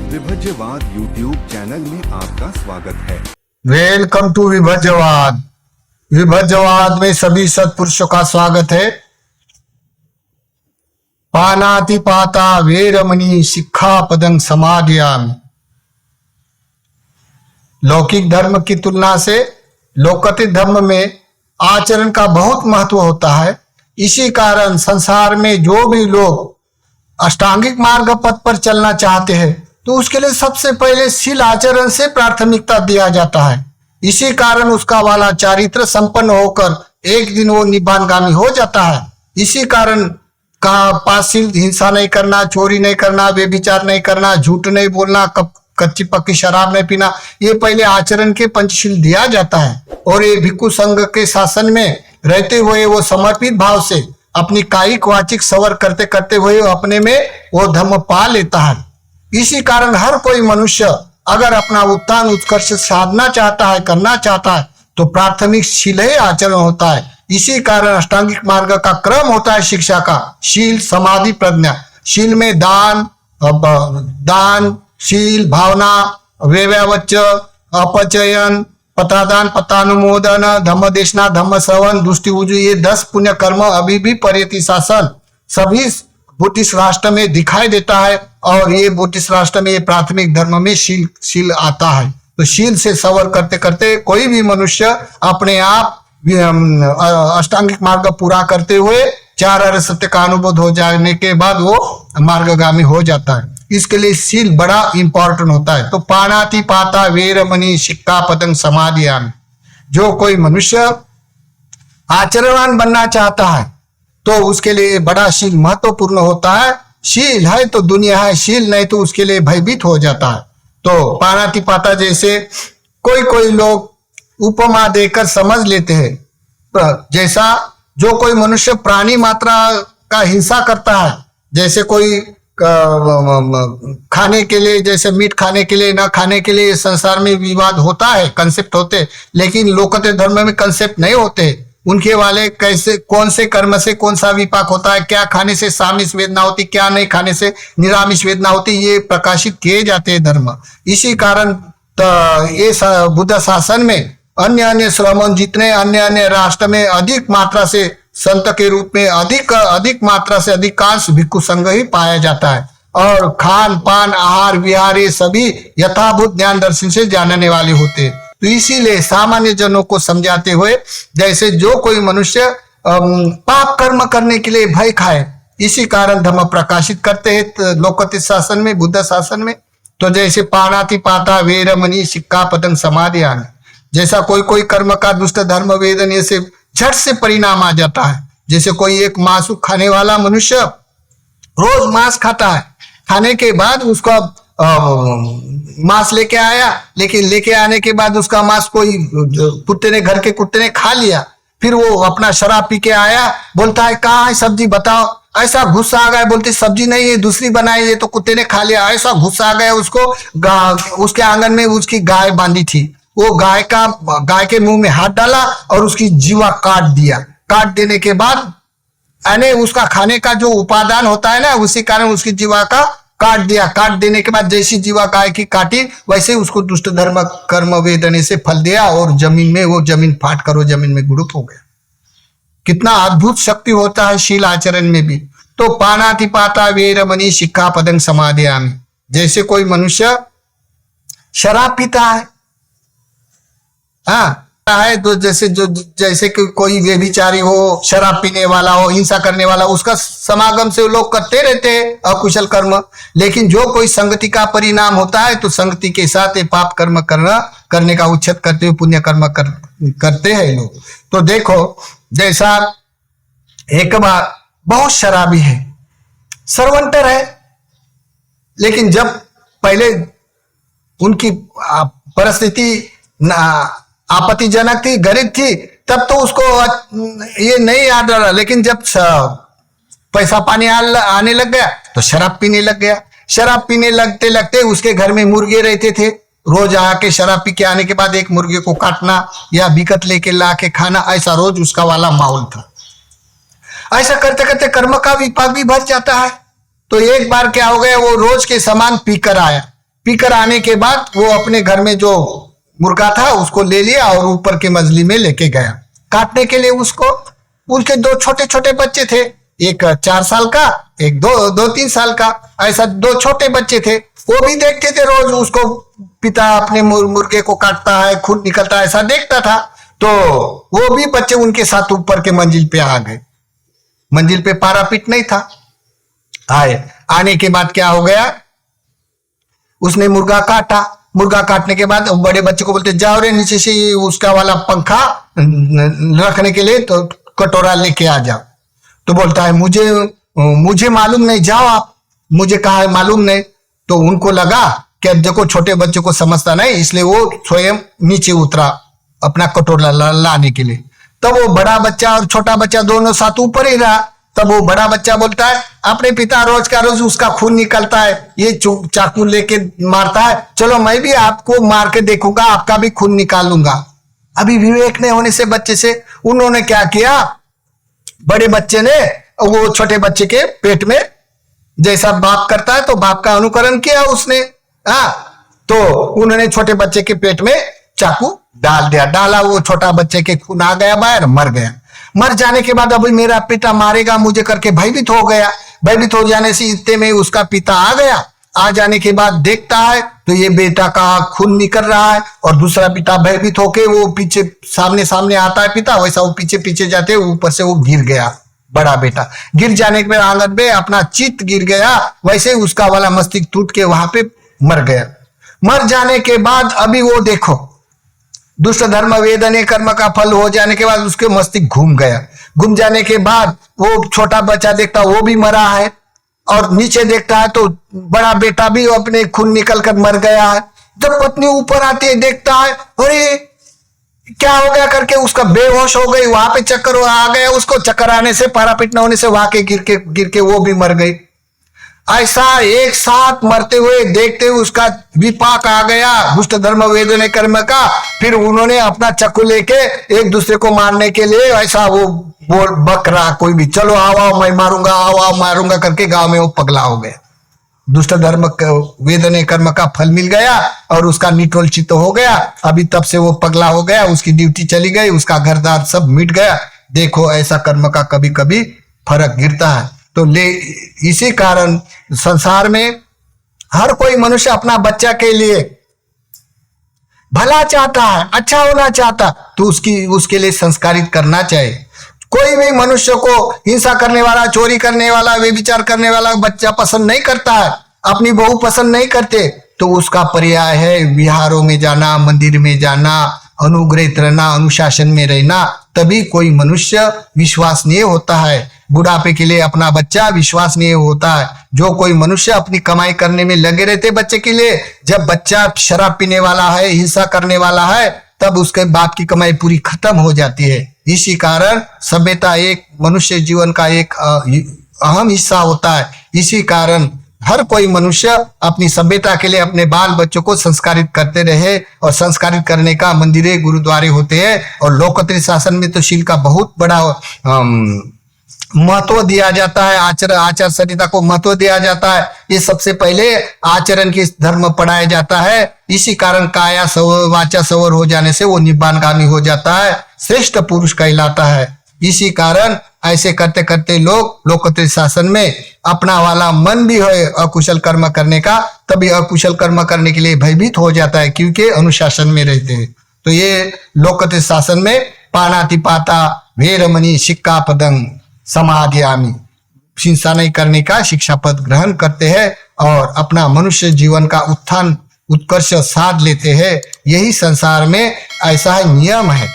विभज्यवाद YouTube channel में आपका स्वागत है। Welcome to विभज्यवाद। विभज्यवाद में सभी सत्पुरुषों का स्वागत है। पानातिपाता वेरमणि शिक्षापदं समादयामि। लौकिक धर्म की तुलना से लौकिक धर्म में आचरण का बहुत महत्व होता है। इसी कारण संसार में जो भी लोग अष्टांगिक मार्ग पथ पर चलना चाहते हैं तो उसके लिए सबसे पहले शील आचरण से प्राथमिकता दिया जाता है। इसी कारण उसका वाला चारित्र संपन्न होकर एक दिन वो निब्बानगामी हो जाता है। इसी कारण कहा पाशील हिंसा नहीं करना, चोरी नहीं करना, व्यभिचार नहीं करना, झूठ नहीं बोलना, कच्ची पक्की शराब नहीं पीना, ये पहले आचरण के पंचशील दिया जाता है। और ये भिक्षु संघ के शासन में रहते हुए वो समर्पित भाव से अपनी कायिक वाचिक सवर करते करते हुए अपने में वो धर्म पा लेता है। इसी कारण हर कोई मनुष्य अगर अपना उत्थान उत्कर्ष साधना चाहता है, करना चाहता है, तो प्राथमिक शील ही आचरण होता है। इसी कारण अष्टांगिक मार्ग का क्रम होता है शिक्षा का, शील समाधि प्रज्ञा। शील में दान शील भावना व्यवच अपचयन पतादान पतानुमोदन धम्म देशना धम्म श्रवण दुष्टि उजु, ये 10 पुण्य कर्म अभी भी पर्यति शासन सभी बुद्धिस्ट राष्ट्र में दिखाई देता है। और ये बुद्धिस्ट राष्ट्र में ये प्राथमिक धर्म में शील आता है। तो शील से सवर करते करते कोई भी मनुष्य अपने आप अष्टांगिक मार्ग पूरा करते हुए 4 आर्य सत्य का अनुभव हो जाने के बाद वो मार्गगामी हो जाता है। इसके लिए शील बड़ा इंपॉर्टेंट होता है। तो पानाति पाता वेरमणि शिक्षापदं समादयामि। जो कोई मनुष्य आचरणवान बनना चाहता है तो उसके लिए बड़ा शील महत्वपूर्ण होता है। शील है तो दुनिया है, शील नहीं तो उसके लिए भयभीत हो जाता है। तो पानाति पाता जैसे कोई लोग उपमा देकर समझ लेते हैं। जैसा जो कोई मनुष्य प्राणी मात्रा का हिंसा करता है, जैसे कोई खाने के लिए, जैसे मीट खाने के लिए ना खाने के लिए संसार में विवाद होता है, कंसेप्ट होते, लेकिन लोकते धर्म में कंसेप्ट नहीं होते। उनके वाले कैसे कौन से कर्म से कौन सा विपाक होता है, क्या खाने से सामिष वेदना होती, क्या नहीं खाने से निरामिष वेदना होती, ये प्रकाशित किए जाते हैं धर्म। इसी कारण ये बुद्ध शासन में अन्य श्रमण जितने अन्य राष्ट्र में अधिक मात्रा से संत के रूप में अधिक मात्रा से अधिकांश भिक्षु संघ ही पाया जाता है। और खान पान आहार विहार ये सभी यथाभूत ज्ञान दर्शन से जानने वाले होते हैं। तो इसीलिए सामान्य जनों को समझाते हुए जैसे जो कोई मनुष्य पाप कर्म करने के लिए भय खाए, इसी कारण धर्म प्रकाशित करते हैं लोकतिक शासन में, बुद्ध शासन में। तो जैसे पानाति पाता वेरमणि शिक्षापदं समादयामि, जैसा कोई कर्म का दुष्ट धर्म वेदन से झट से परिणाम आ जाता है। जैसे कोई एक मांस खाने वाला मनुष्य रोज मांस खाता है, खाने के बाद उसका मांस लेके आया, लेकिन लेके आने के बाद उसका मांस कोई घर के कुत्ते ने खा लिया। फिर वो अपना शराब पी के आया, बोलता है कहाँ है सब्जी बताओ। ऐसा गुस्सा आ गया, बोलते सब्जी नहीं है दूसरी बनाई, ये तो कुत्ते ने खा लिया। ऐसा गुस्सा आ गया उसको, उसके आंगन में उसकी गाय बांधी थी, वो गाय के मुंह में हाथ डाला और उसकी जीवा काट दिया। काट देने के बाद यानी उसका खाने का जो उपादान होता है ना, उसी कारण उसकी जीवा का काट दिया। काट देने के बाद जैसी जीवा गाय की काटी, वैसे उसको दुष्ट धर्म कर्म वेदने से फल दिया और जमीन फाट कर वो जमीन में गुड़ुप हो गया। कितना अद्भुत शक्ति होता है शील आचरण में भी। तो पानाति पाता वेरमणि शिक्षापदं समादयामि। जैसे कोई मनुष्य शराब पीता है, तो जैसे कि कोई व्यभिचारी हो, शराब पीने वाला हो, हिंसा करने वाला, उसका समागम से लोग करते रहते हैं अकुशल कर्म। लेकिन जो कोई संगति का परिणाम होता है तो संगति के साथ पाप कर्म करने का उच्छेद करते हुए पुण्य कर्म करते हैं लोग। तो देखो जैसा एक बार बहुत शराबी है, सर्वंटर है, लेकिन जब पहले उनकी परिस्थिति आपत्तिजनक थी, गरीब थी, तब तो उसको ये नहीं याद रहा। लेकिन जब पैसा पानी आने लग गया तो शराब पीने लग गया। शराब पीने लगते लगते उसके घर में मुर्गे रहते थे। रोज आके शराब पी के आने के बाद एक मुर्गे को काटना या बिकट लेके ला के खाना, ऐसा रोज उसका वाला माहौल था। ऐसा करते करते कर्म का विपाक भी बढ़ जाता है। तो एक बार क्या हो गया, वो रोज के समान पीकर आया। पीकर आने के बाद वो अपने घर में जो मुर्गा था उसको ले लिया और ऊपर के मंजली में लेके गया काटने के लिए उसको। उनके दो छोटे छोटे बच्चे थे, एक 4 साल का, एक दो 3 साल का, ऐसा 2 छोटे बच्चे थे। वो भी देखते थे रोज उसको पिता अपने मुर्गे को काटता है, खून निकलता है, ऐसा देखता था। तो वो भी बच्चे उनके साथ ऊपर के मंजिल पे आ गए। मंजिल पे पारापीट नहीं था। आने के बाद क्या हो गया, उसने मुर्गा काटा। मुर्गा काटने के बाद बड़े बच्चे को बोलते जाओ रे नीचे से उसका वाला पंखा रखने के लिए तो कटोरा लेके आ जाओ। तो बोलता है मुझे मालूम नहीं, जाओ आप, मुझे कहा है मालूम नहीं। तो उनको लगा कि देखो छोटे बच्चे को समझता नहीं, इसलिए वो स्वयं नीचे उतरा अपना कटोरा लाने के लिए। तब वो बड़ा बच्चा और छोटा बच्चा दोनों साथ ऊपर ही रहा। तब वो बड़ा बच्चा बोलता है अपने पिता रोज का रोज उसका खून निकलता है, ये चाकू लेके मारता है, चलो मैं भी आपको मार के देखूंगा, आपका भी खून निकालूंगा। अभी विवेक नहीं होने से बच्चे से उन्होंने क्या किया, बड़े बच्चे ने वो छोटे बच्चे के पेट में जैसा बाप करता है तो बाप का अनुकरण किया उसने। तो उन्होंने छोटे बच्चे के पेट में चाकू डाल दिया, डाला, वो छोटा बच्चे के खून आ गया बाहर, मर गया। मर जाने के बाद अभी मेरा पिता मारेगा मुझे करके भयभीत हो गया। भयभीत हो जाने से इतने में उसका पिता आ गया। आ जाने के बाद देखता है तो ये बेटा का खून निकल रहा है और दूसरा पिता भयभीत होके वो पीछे सामने आता है पिता, वैसा वो पीछे पीछे जाते ऊपर से वो गिर गया। बड़ा बेटा गिर जाने के बाद आंगन में अपना चित्त गिर गया, वैसे उसका वाला मस्तिष्क टूट के वहां पे मर गया। मर जाने के बाद अभी वो देखो दुष्ट धर्म वेदने कर्म का फल हो जाने के बाद उसके मस्तिष्क घूम गया। घूम जाने के बाद वो छोटा बच्चा देखता वो भी मरा है और नीचे देखता है तो बड़ा बेटा भी अपने खून निकल कर मर गया है। जब पत्नी ऊपर आती है देखता है अरे क्या हो गया करके उसका बेहोश हो गई, वहां पे चक्कर आ गया उसको। चक्कर आने से पारापीट न होने से वहां के गिर के वो भी मर गई। ऐसा एक साथ मरते हुए देखते हुए उसका विपाक आ गया दुष्ट धर्म वेदने कर्म का। फिर उन्होंने अपना चक्कू लेके एक दूसरे को मारने के लिए ऐसा वो बोल बक रहा कोई भी, चलो आओ मैं मारूंगा, आओ मारूंगा करके गांव में वो पगला हो गया। दुष्ट धर्म वेदने कर्म का फल मिल गया और उसका निटोल चित्त हो गया। अभी तब से वो पगला हो गया, उसकी ड्यूटी चली गई, उसका घरदार सब मिट गया। देखो ऐसा कर्म का कभी कभी फर्क गिरता है। तो इसी कारण संसार में हर कोई मनुष्य अपना बच्चा के लिए भला चाहता है, अच्छा होना चाहता, तो उसके लिए संस्कारित करना चाहिए। कोई भी मनुष्य को हिंसा करने वाला, चोरी करने वाला, व्यभिचार करने वाला बच्चा पसंद नहीं करता है, अपनी बहू पसंद नहीं करते, तो उसका पर्याय है विहारों में जाना, मंदिर में जाना, अनुग्रहित रहना, अनुशासन में रहना। तभी कोई मनुष्य विश्वसनीय होता है। बुढ़ापे के लिए अपना बच्चा विश्वसनीय होता है। जो कोई मनुष्य अपनी कमाई करने में लगे रहते बच्चे के लिए, जब बच्चा शराब पीने वाला है, हिंसा करने वाला है, तब उसके बाप की कमाई पूरी खत्म हो जाती है। इसी कारण सभ्यता एक मनुष्य जीवन का एक अहम हिस्सा होता है। इसी कारण हर कोई मनुष्य अपनी सभ्यता के लिए अपने बाल बच्चों को संस्कारित करते रहे, और संस्कारित करने का मंदिरें गुरुद्वारे होते हैं। और लोकतंत्र शासन में तो शील का बहुत बड़ा महत्व दिया जाता है, आचार संहिता को महत्व दिया जाता है। ये सबसे पहले आचरण के धर्म पढ़ाया जाता है। इसी कारण काया सवर वाचा सवर हो जाने से वो निब्बानगामी हो जाता है, श्रेष्ठ पुरुष कहलाता है। इसी कारण ऐसे करते करते लोग लोकतंत्र शासन में अपना वाला मन भी है अकुशल कर्म करने का, तभी अकुशल कर्म करने के लिए भयभीत हो जाता है, क्योंकि अनुशासन में रहते हैं। तो ये लोकतंत्र शासन में पानातिपाता वेरमणि शिक्षापदं समाधियामी, हिंसा नहीं करने का शिक्षा पद ग्रहण करते हैं और अपना मनुष्य जीवन का उत्थान उत्कर्ष साध लेते हैं। यही संसार में ऐसा नियम है।